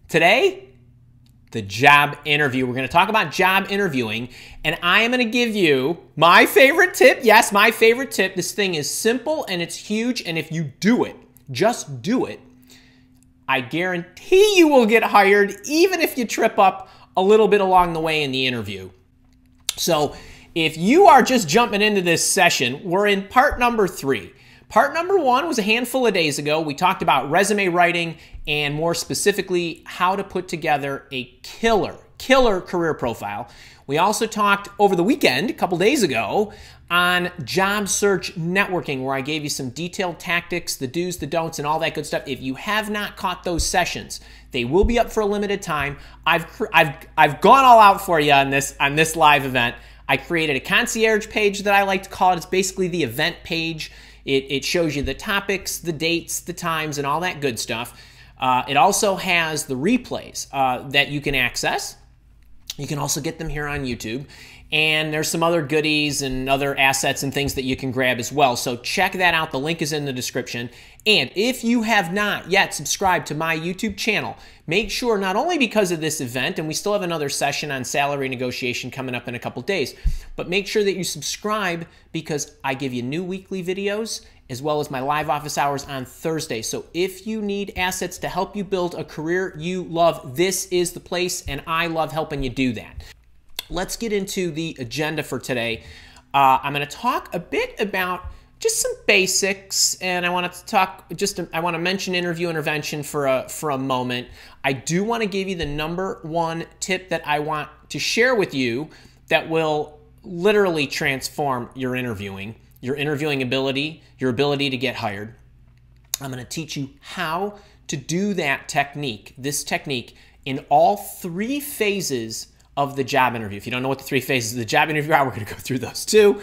Today, the job interview. We're going to talk about job interviewing, and I am going to give you my favorite tip. Yes, my favorite tip. This thing is simple and it's huge, and if you do it, just do it, I guarantee you will get hired even if you trip up a little bit along the way in the interview. So if you are just jumping into this session, we're in part number 3. Part number 1 was a handful of days ago. We talked about resume writing and more specifically how to put together a killer career profile. We also talked over the weekend, a couple days ago, on job search networking, where I gave you some detailed tactics, the do's, the don'ts, and all that good stuff. If you have not caught those sessions, they will be up for a limited time. I've gone all out for you on this live event. I created a concierge page that I like to call it. It's basically the event page. It shows you the topics, the dates, the times, and all that good stuff. It also has the replays that you can access. You can also get them here on YouTube. And there's some other goodies and other assets and things that you can grab as well. So check that out. The link is in the description. And if you have not yet subscribed to my YouTube channel, make sure, not only because of this event, and we still have another session on salary negotiation coming up in a couple days, but make sure that you subscribe because I give you new weekly videos as well as my live office hours on Thursday. So if you need assets to help you build a career you love, this is the place, and I love helping you do that. Let's get into the agenda for today. I'm going to talk a bit about just some basics, and I want to mention interview intervention for a moment. I do want to give you the number 1 tip that I want to share with you that will literally transform your interviewing ability, your ability to get hired. I'm going to teach you how to do this technique in all 3 phases of the job interview. If you don't know what the 3 phases of the job interview are, we're going to go through those too.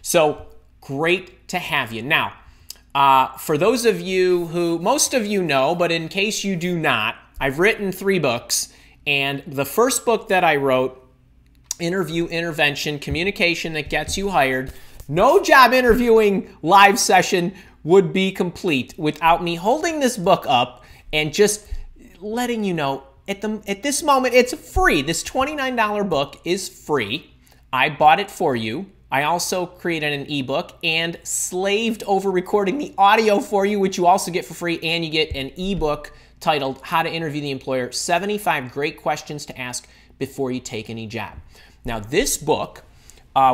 So great to have you. Now, for those of you who, most of you know, but in case you do not, I've written 3 books, and the first book that I wrote, Interview Intervention, Communication That Gets You Hired, no job interviewing live session would be complete without me holding this book up and just letting you know, at this moment, it's free. This $29 book is free. I bought it for you. I also created an ebook and slaved over recording the audio for you, which you also get for free, and you get an ebook titled How to Interview the Employer, 75 Great Questions to Ask Before You Take Any Job. Now, this book,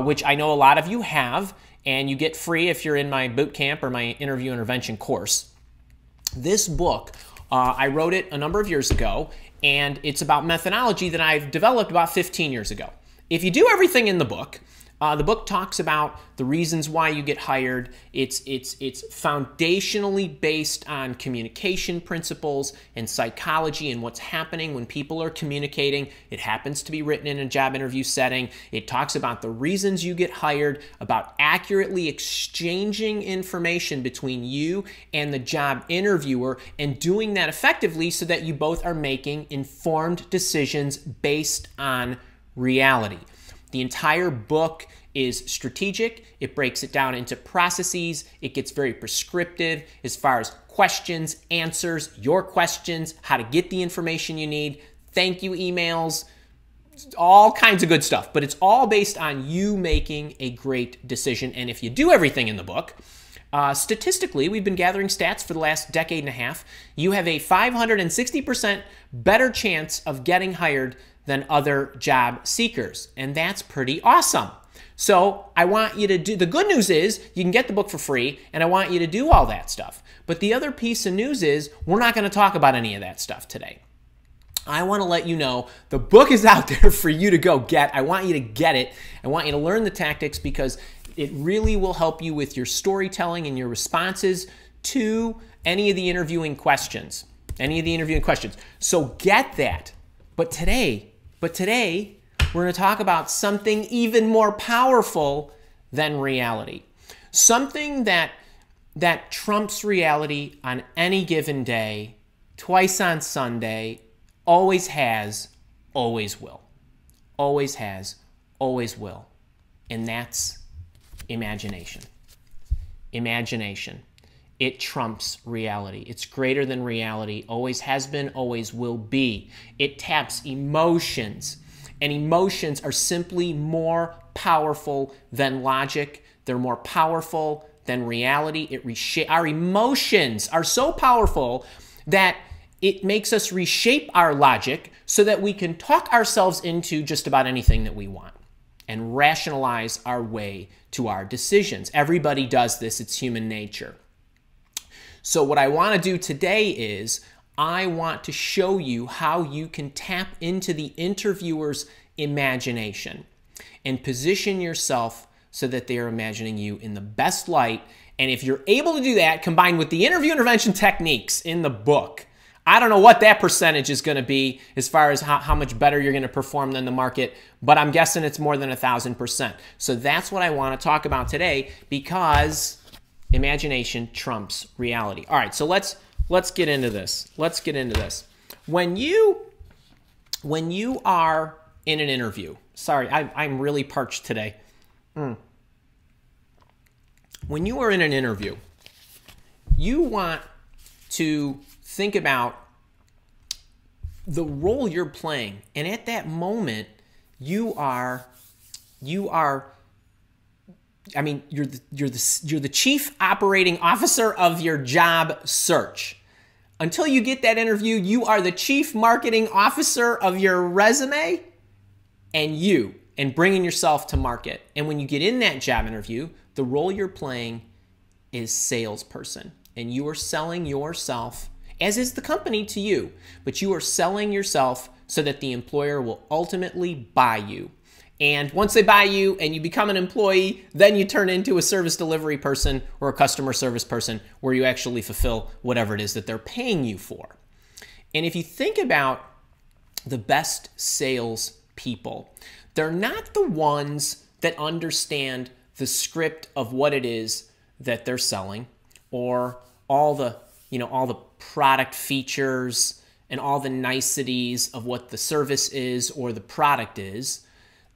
which I know a lot of you have, and you get free if you're in my boot camp or my interview intervention course. This book, I wrote it a number of years ago, and it's about methodology that I've developed about 15 years ago. If you do everything in the book talks about the reasons why you get hired. It's foundationally based on communication principles and psychology and what's happening when people are communicating. It happens to be written in a job interview setting. It talks about the reasons you get hired, about accurately exchanging information between you and the job interviewer, and doing that effectively so that you both are making informed decisions based on reality. The entire book is strategic. It breaks it down into processes. It gets very prescriptive as far as questions, answers, your questions, how to get the information you need, thank you emails, all kinds of good stuff. But it's all based on you making a great decision. And if you do everything in the book, statistically, we've been gathering stats for the last decade and a half, you have a 560% better chance of getting hired than other job seekers. And that's pretty awesome. So I want you to do, the good news is you can get the book for free, and I want you to do all that stuff. But the other piece of news is we're not going to talk about any of that stuff today. I want to let you know the book is out there for you to go get. I want you to get it. I want you to learn the tactics because it really will help you with your storytelling and your responses to any of the interviewing questions. So get that. But today, we're going to talk about something even more powerful than reality. Something that trumps reality on any given day, twice on Sunday, always has, always will. Always has, always will. And that's imagination. Imagination. it trumps reality. It's greater than reality, always has been, always will be. It taps emotions, and emotions are simply more powerful than logic. They're more powerful than reality. Our emotions are so powerful that it makes us reshape our logic so that we can talk ourselves into just about anything that we want and rationalize our way to our decisions. Everybody does this. It's human nature. So what I want to do today is I want to show you how you can tap into the interviewer's imagination and position yourself so that they are imagining you in the best light. And if you're able to do that, combined with the interview intervention techniques in the book, I don't know what that percentage is going to be as far as how much better you're going to perform than the market, but I'm guessing it's more than 1,000%. So that's what I want to talk about today, because imagination trumps reality. All right, so let's get into this. Let's get into this. When you are in an interview, sorry, I'm really parched today. When you are in an interview, you want to think about the role you're playing, and at that moment, you're the chief operating officer of your job search. Until you get that interview, you are the chief marketing officer of your resume and bringing yourself to market. And when you get in that job interview, the role you're playing is salesperson, and you are selling yourself, as is the company to you, but you are selling yourself so that the employer will ultimately buy you. And once they buy you and you become an employee, then you turn into a service delivery person or a customer service person where you actually fulfill whatever it is that they're paying you for. And if you think about the best sales people, they're not the ones that understand the script of what it is that they're selling, or all the product features and all the niceties of what the service is or the product is.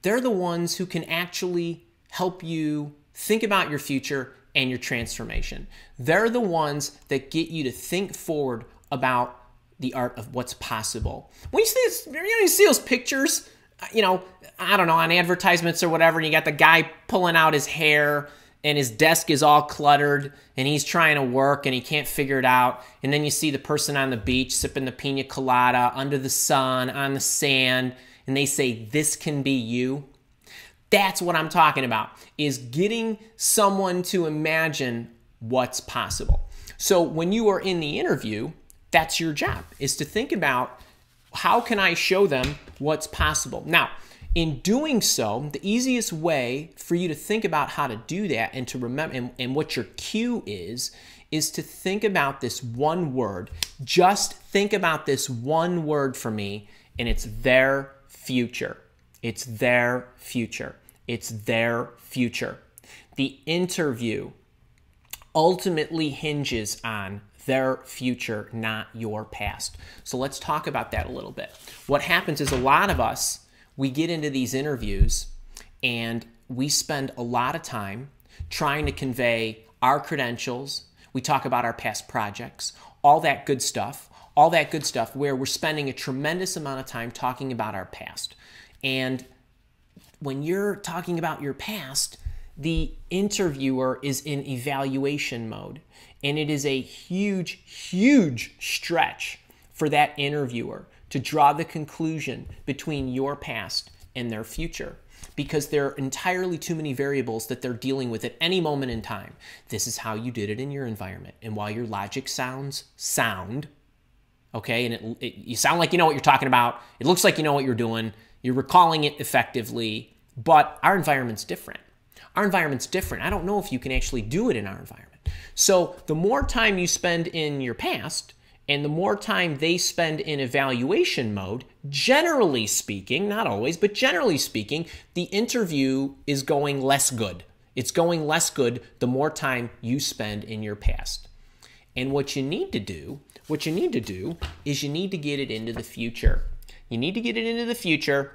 They're the ones who can actually help you think about your future and your transformation. They're the ones that get you to think forward about the art of what's possible. When you see those pictures, I don't know, on advertisements or whatever, and you got the guy pulling out his hair and his desk is all cluttered and he's trying to work and he can't figure it out. And then you see the person on the beach sipping the pina colada under the sun, on the sand, and they say, "This can be you." That's what I'm talking about, is getting someone to imagine what's possible. So when you are in the interview, that's your job, is to think about, how can I show them what's possible? Now, in doing so, the easiest way for you to think about how to do that and to remember, and what your cue is to think about this one word. Just think about this one word for me, and it's their future. It's their future. It's their future. The interview ultimately hinges on their future, not your past. So let's talk about that a little bit. What happens is, a lot of us, we get into these interviews and we spend a lot of time trying to convey our credentials. We talk about our past projects, all that good stuff, where we're spending a tremendous amount of time talking about our past. And when you're talking about your past, the interviewer is in evaluation mode. And it is a huge, huge stretch for that interviewer to draw the conclusion between your past and their future, because there are entirely too many variables that they're dealing with at any moment in time. This is how you did it in your environment. And while your logic sounds sound, okay, and you sound like you know what you're talking about, it looks like you know what you're doing, you're recalling it effectively, but our environment's different. Our environment's different. I don't know if you can actually do it in our environment. So the more time you spend in your past, and the more time they spend in evaluation mode, generally speaking, not always, but generally speaking, the interview is going less good. It's going less good the more time you spend in your past. And what you need to do is you need to get it into the future. You need to get it into the future,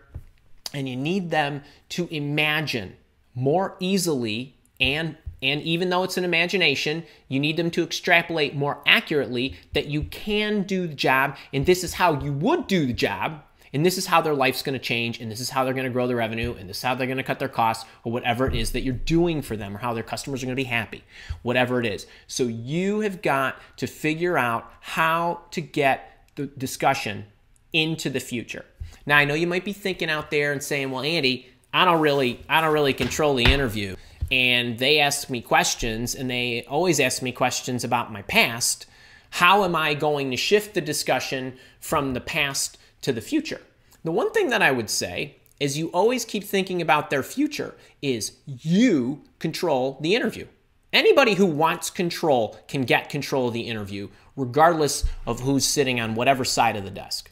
and you need them to imagine more easily and And even though it's an imagination, you need them to extrapolate more accurately that you can do the job, and this is how you would do the job, and this is how their life's going to change, and this is how they're going to grow their revenue, and this is how they're going to cut their costs, or whatever it is that you're doing for them, or how their customers are going to be happy, whatever it is. So you have got to figure out how to get the discussion into the future. Now, I know you might be thinking out there and saying, well, Andy, I don't really control the interview. And they ask me questions, and they always ask me questions about my past. How am I going to shift the discussion from the past to the future? The one thing that I would say is you always keep thinking about their future is you control the interview. Anybody who wants control can get control of the interview, regardless of who's sitting on whatever side of the desk.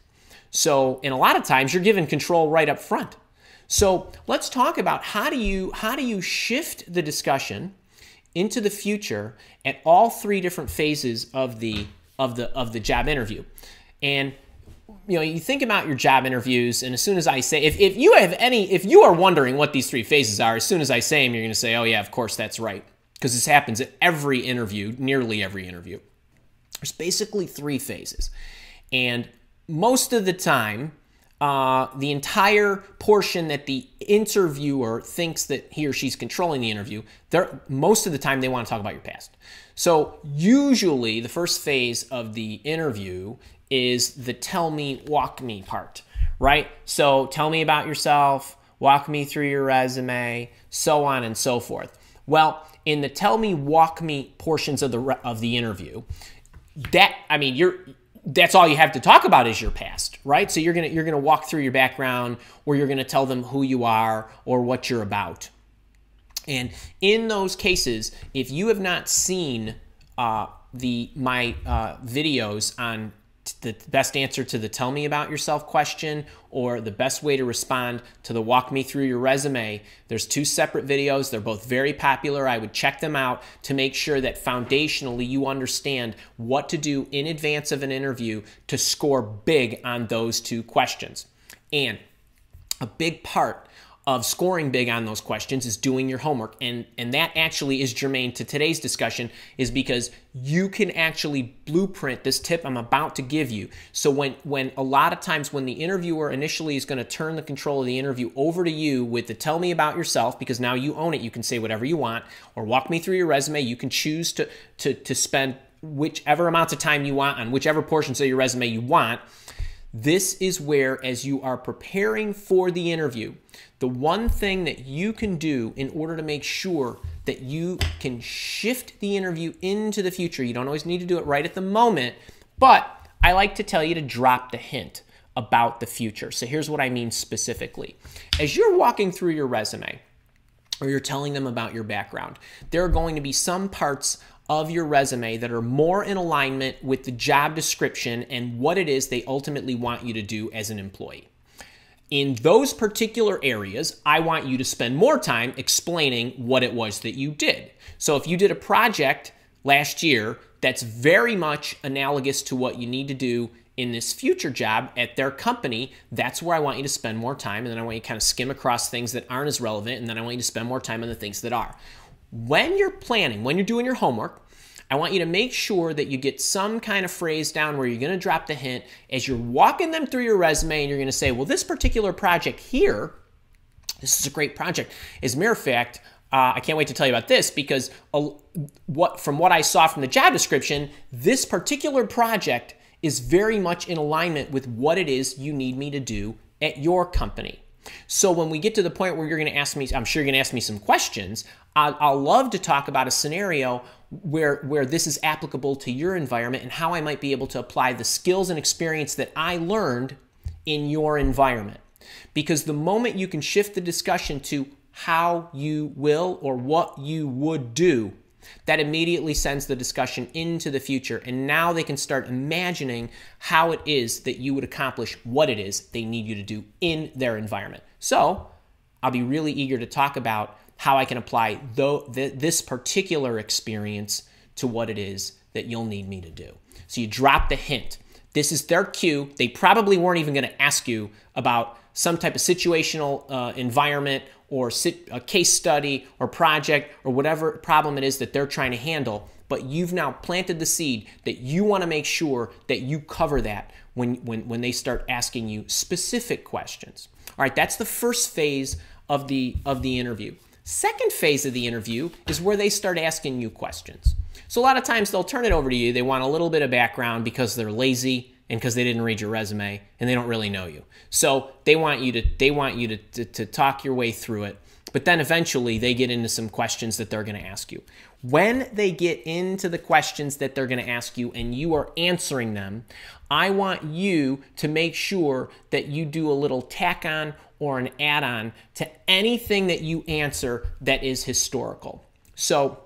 So, and a lot of times you're given control right up front. So let's talk about how do you shift the discussion into the future at all three different phases of the job interview. And you think about your job interviews, and as soon as I say, if you are wondering what these three phases are, as soon as I say them, you're going to say, oh yeah, of course that's right, because this happens at every interview, nearly every interview. There's basically three phases, and most of the time, the entire portion that the interviewer thinks that he or she's controlling the interview, most of the time they want to talk about your past. So usually the first phase of the interview is the tell me, walk me part, right? So tell me about yourself, walk me through your resume, so on and so forth. Well, in the tell me, walk me portions of the interview, that's all you have to talk about is your past, right? So you're gonna walk through your background, or you're gonna tell them who you are or what you're about. And in those cases, if you have not seen my videos on the best answer to the tell me about yourself question, or the best way to respond to the walk me through your resume, there's two separate videos. They're both very popular. I would check them out to make sure that foundationally you understand what to do in advance of an interview to score big on those two questions. And a big part of scoring big on those questions is doing your homework. And that actually is germane to today's discussion, is because you can actually blueprint this tip I'm about to give you. So when a lot of times when the interviewer initially is going to turn the control of the interview over to you with the tell me about yourself, because now you own it, you can say whatever you want, or walk me through your resume, you can choose to spend whichever amounts of time you want on whichever portions of your resume you want. This is where, as you are preparing for the interview, the one thing that you can do in order to make sure that you can shift the interview into the future, you don't always need to do it right at the moment, but I like to tell you to drop the hint about the future. So here's what I mean specifically. As you're walking through your resume, or you're telling them about your background, there are going to be some parts of your resume that are more in alignment with the job description and what it is they ultimately want you to do as an employee. In those particular areas, I want you to spend more time explaining what it was that you did. So if you did a project last year that's very much analogous to what you need to do in this future job at their company, that's where I want you to spend more time, and then I want you to kind of skim across things that aren't as relevant, and then I want you to spend more time on the things that are. When you're planning, when you're doing your homework, I want you to make sure that you get some kind of phrase down where you're going to drop the hint as you're walking them through your resume, and you're going to say, well, this particular project here, this is a great project. As a matter of fact, I can't wait to tell you about this, because from what I saw from the job description, this particular project is very much in alignment with what it is you need me to do at your company. So when we get to the point where you're going to ask me, I'm sure you're going to ask me some questions, I'll love to talk about a scenario where this is applicable to your environment and how I might be able to apply the skills and experience that I learned in your environment. Because the moment you can shift the discussion to how you will or what you would do, that immediately sends the discussion into the future. And now they can start imagining how it is that you would accomplish what it is they need you to do in their environment. So I'll be really eager to talk about how I can apply this particular experience to what it is that you'll need me to do. So you drop the hint. This is their cue. They probably weren't even going to ask you about some type of situational environment or a case study or project or whatever problem it is that they're trying to handle, but you've now planted the seed that you want to make sure that you cover that when they start asking you specific questions. All right, that's the first phase of the interview. Second phase of the interview is where they start asking you questions. So a lot of times they'll turn it over to you. They want a little bit of background because they're lazy and because they didn't read your resume and they don't really know you. So they want you to talk your way through it. But then eventually they get into some questions that they're going to ask you. When they get into the questions that they're going to ask you and you are answering them, I want you to make sure that you do a little tack on or an add-on to anything that you answer that is historical. So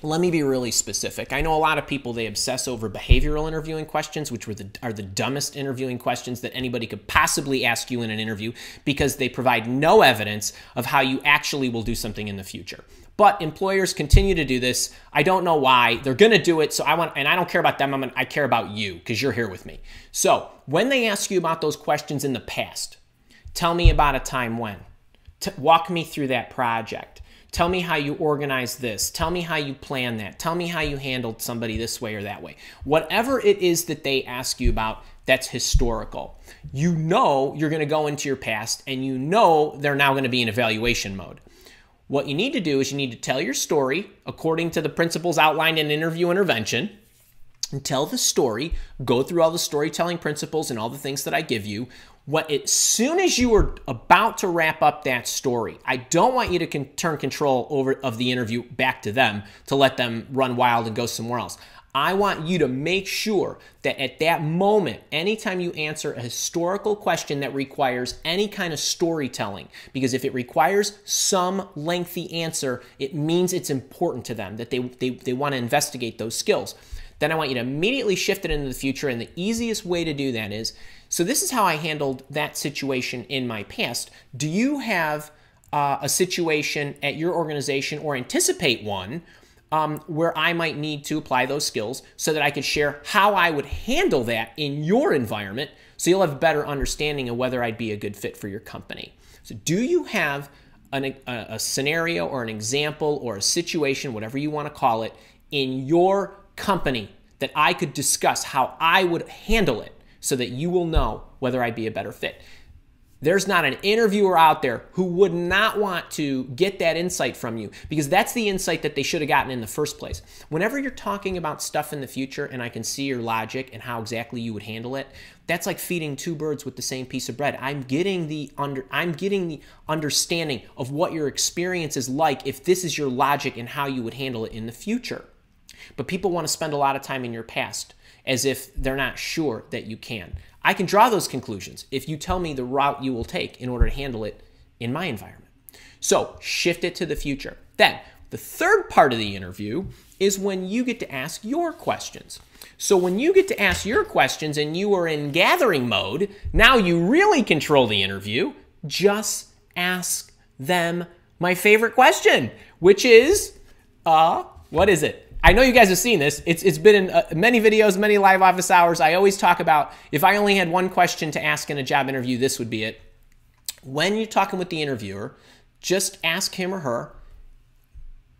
let me be really specific. I know a lot of people, they obsess over behavioral interviewing questions, which are the dumbest interviewing questions that anybody could possibly ask you in an interview because they provide no evidence of how you actually will do something in the future. But employers continue to do this. I don't know why. They're going to do it, so and I don't care about them. I care about you because you're here with me. So when they ask you about those questions in the past, tell me about a time when. Walk me through that project. Tell me how you organize this. Tell me how you plan that. Tell me how you handled somebody this way or that way. Whatever it is that they ask you about, that's historical. You know you're going to go into your past, and you know they're now going to be in evaluation mode. What you need to do is you need to tell your story according to the principles outlined in Interview Intervention. And tell the story, go through all the storytelling principles and all the things that I give you. As soon as you are about to wrap up that story, I don't want you to turn control of the interview back to them to let them run wild and go somewhere else. I want you to make sure that at that moment, anytime you answer a historical question that requires any kind of storytelling, because if it requires some lengthy answer, it means it's important to them, that they want to investigate those skills. Then I want you to immediately shift it into the future, and the easiest way to do that is, so this is how I handled that situation in my past. Do you have a situation at your organization or anticipate one where I might need to apply those skills so that I could share how I would handle that in your environment so you'll have a better understanding of whether I'd be a good fit for your company? So do you have a scenario or an example or a situation, whatever you want to call it, in your company that I could discuss how I would handle it so that you will know whether I'd be a better fit? There's not an interviewer out there who would not want to get that insight from you, because that's the insight that they should have gotten in the first place. Whenever you're talking about stuff in the future and I can see your logic and how exactly you would handle it, that's like feeding two birds with the same piece of bread. I'm getting the understanding of what your experience is like if this is your logic and how you would handle it in the future. But people want to spend a lot of time in your past as if they're not sure that you can. I can draw those conclusions if you tell me the route you will take in order to handle it in my environment. So shift it to the future. Then the third part of the interview is when you get to ask your questions. So when you get to ask your questions and you are in gathering mode, now you really control the interview. Just ask them my favorite question, which is, what is it? I know you guys have seen this. It's been in many videos, many live office hours. I always talk about, if I only had one question to ask in a job interview, this would be it. When you're talking with the interviewer, just ask him or her,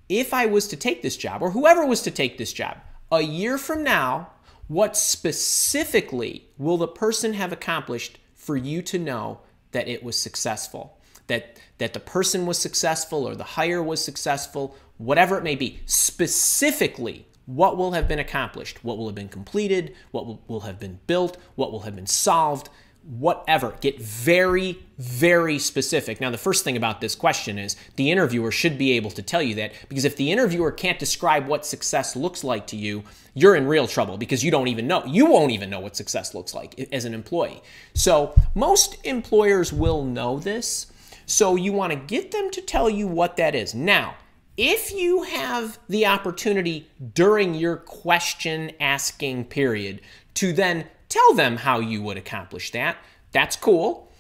if I was to take this job, or whoever was to take this job, a year from now, what specifically will the person have accomplished for you to know that it was successful? That the person was successful or the hire was successful, whatever it may be. Specifically, what will have been accomplished? What will have been completed? What will have been built? What will have been solved? Whatever. Get very, very specific. Now, the first thing about this question is the interviewer should be able to tell you that, because if the interviewer can't describe what success looks like to you, you're in real trouble, because you don't even know. You won't even know what success looks like as an employee. So most employers will know this. So you want to get them to tell you what that is. Now, if you have the opportunity during your question asking period to then tell them how you would accomplish that, that's cool.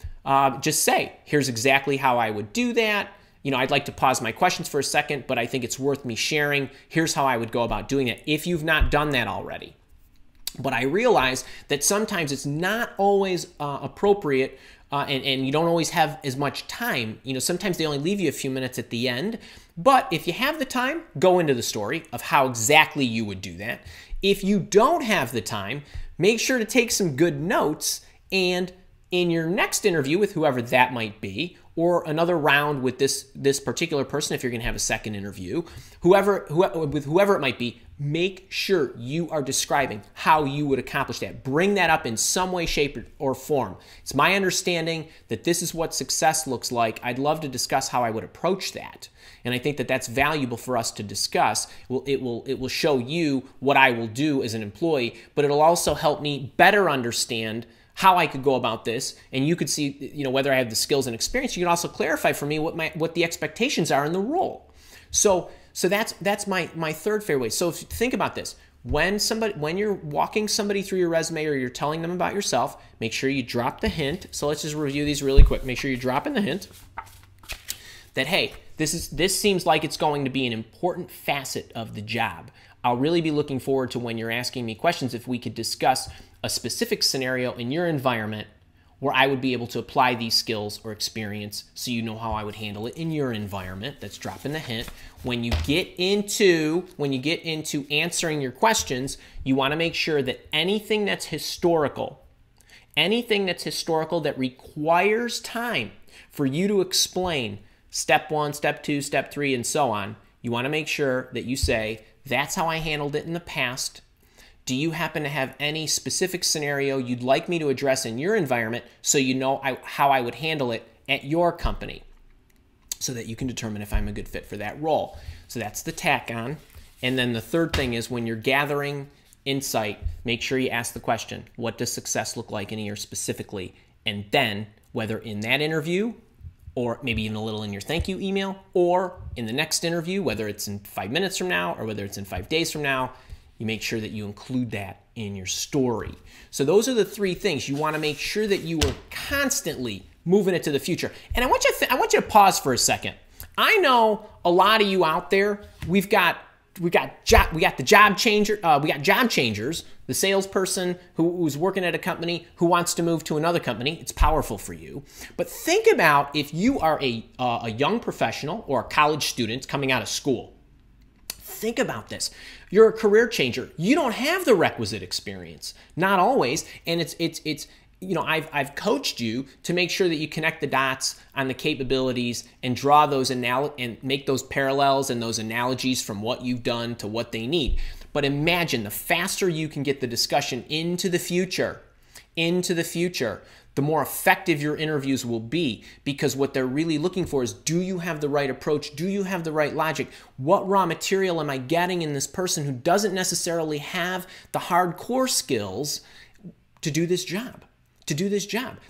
Just say, here's exactly how I would do that. You know, I'd like to pause my questions for a second, but I think it's worth me sharing. Here's how I would go about doing it if you've not done that already. But I realize that sometimes it's not always appropriate and you don't always have as much time. You know, sometimes they only leave you a few minutes at the end. But if you have the time, go into the story of how exactly you would do that. If you don't have the time, make sure to take some good notes, and in your next interview with whoever that might be, or another round with this particular person, if you're going to have a second interview, whoever it might be, make sure you are describing how you would accomplish that. Bring that up in some way, shape, or form. It's my understanding that this is what success looks like. I'd love to discuss how I would approach that. And I think that that's valuable for us to discuss. It will show you what I will do as an employee, but it'll also help me better understand how I could go about this, and you could see, you know, whether I have the skills and experience. You can also clarify for me what the expectations are in the role. So that's my third fair way. So if you think about this, when you're walking somebody through your resume or you're telling them about yourself, make sure you drop the hint. So let's just review these really quick. Make sure you drop in the hint that, hey, this seems like it's going to be an important facet of the job. I'll really be looking forward to when you're asking me questions if we could discuss a specific scenario in your environment where I would be able to apply these skills or experience so you know how I would handle it in your environment. That's dropping the hint. When you get into answering your questions, you want to make sure that anything that's historical that requires time for you to explain step 1, step 2, step 3, and so on, you want to make sure that you say, that's how I handled it in the past. Do you happen to have any specific scenario you'd like me to address in your environment so you know how I would handle it at your company, so that you can determine if I'm a good fit for that role? So that's the tack on. And then the third thing is, when you're gathering insight, make sure you ask the question, what does success look like in a year specifically? And then, whether in that interview, or maybe even a little in your thank you email, or in the next interview, whether it's in 5 minutes from now or whether it's in 5 days from now, you make sure that you include that in your story. So those are the three things. You want to make sure that you are constantly moving it to the future. And I want you to pause for a second. I know a lot of you out there, we got job changers, the salesperson who's working at a company who wants to move to another company. It's powerful for you. But think about if you are a young professional or a college student coming out of school. Think about this. You're a career changer. You don't have the requisite experience. Not always. And it's you know, I've coached you to make sure that you connect the dots on the capabilities and draw those and make those parallels and those analogies from what you've done to what they need. But imagine, the faster you can get the discussion into the future, the more effective your interviews will be, because what they're really looking for is, do you have the right approach? Do you have the right logic? What raw material am I getting in this person who doesn't necessarily have the hardcore skills to do this job?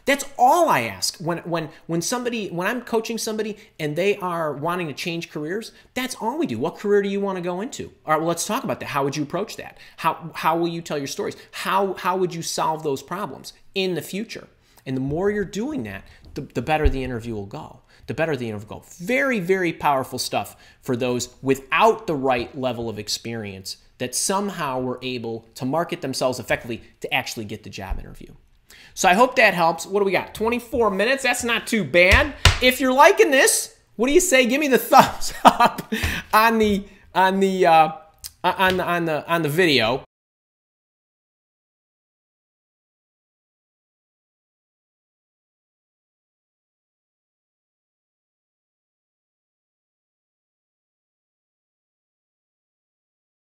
That's all I ask. When I'm coaching somebody and they are wanting to change careers, that's all we do. What career do you want to go into? All right, well, let's talk about that. How would you approach that? How will you tell your stories? How would you solve those problems in the future? And the more you're doing that, the better the interview will go. Very, very powerful stuff for those without the right level of experience that somehow were able to market themselves effectively to actually get the job interview. So I hope that helps. What do we got? 24 minutes. That's not too bad. If you're liking this, what do you say? Give me the thumbs up on the video.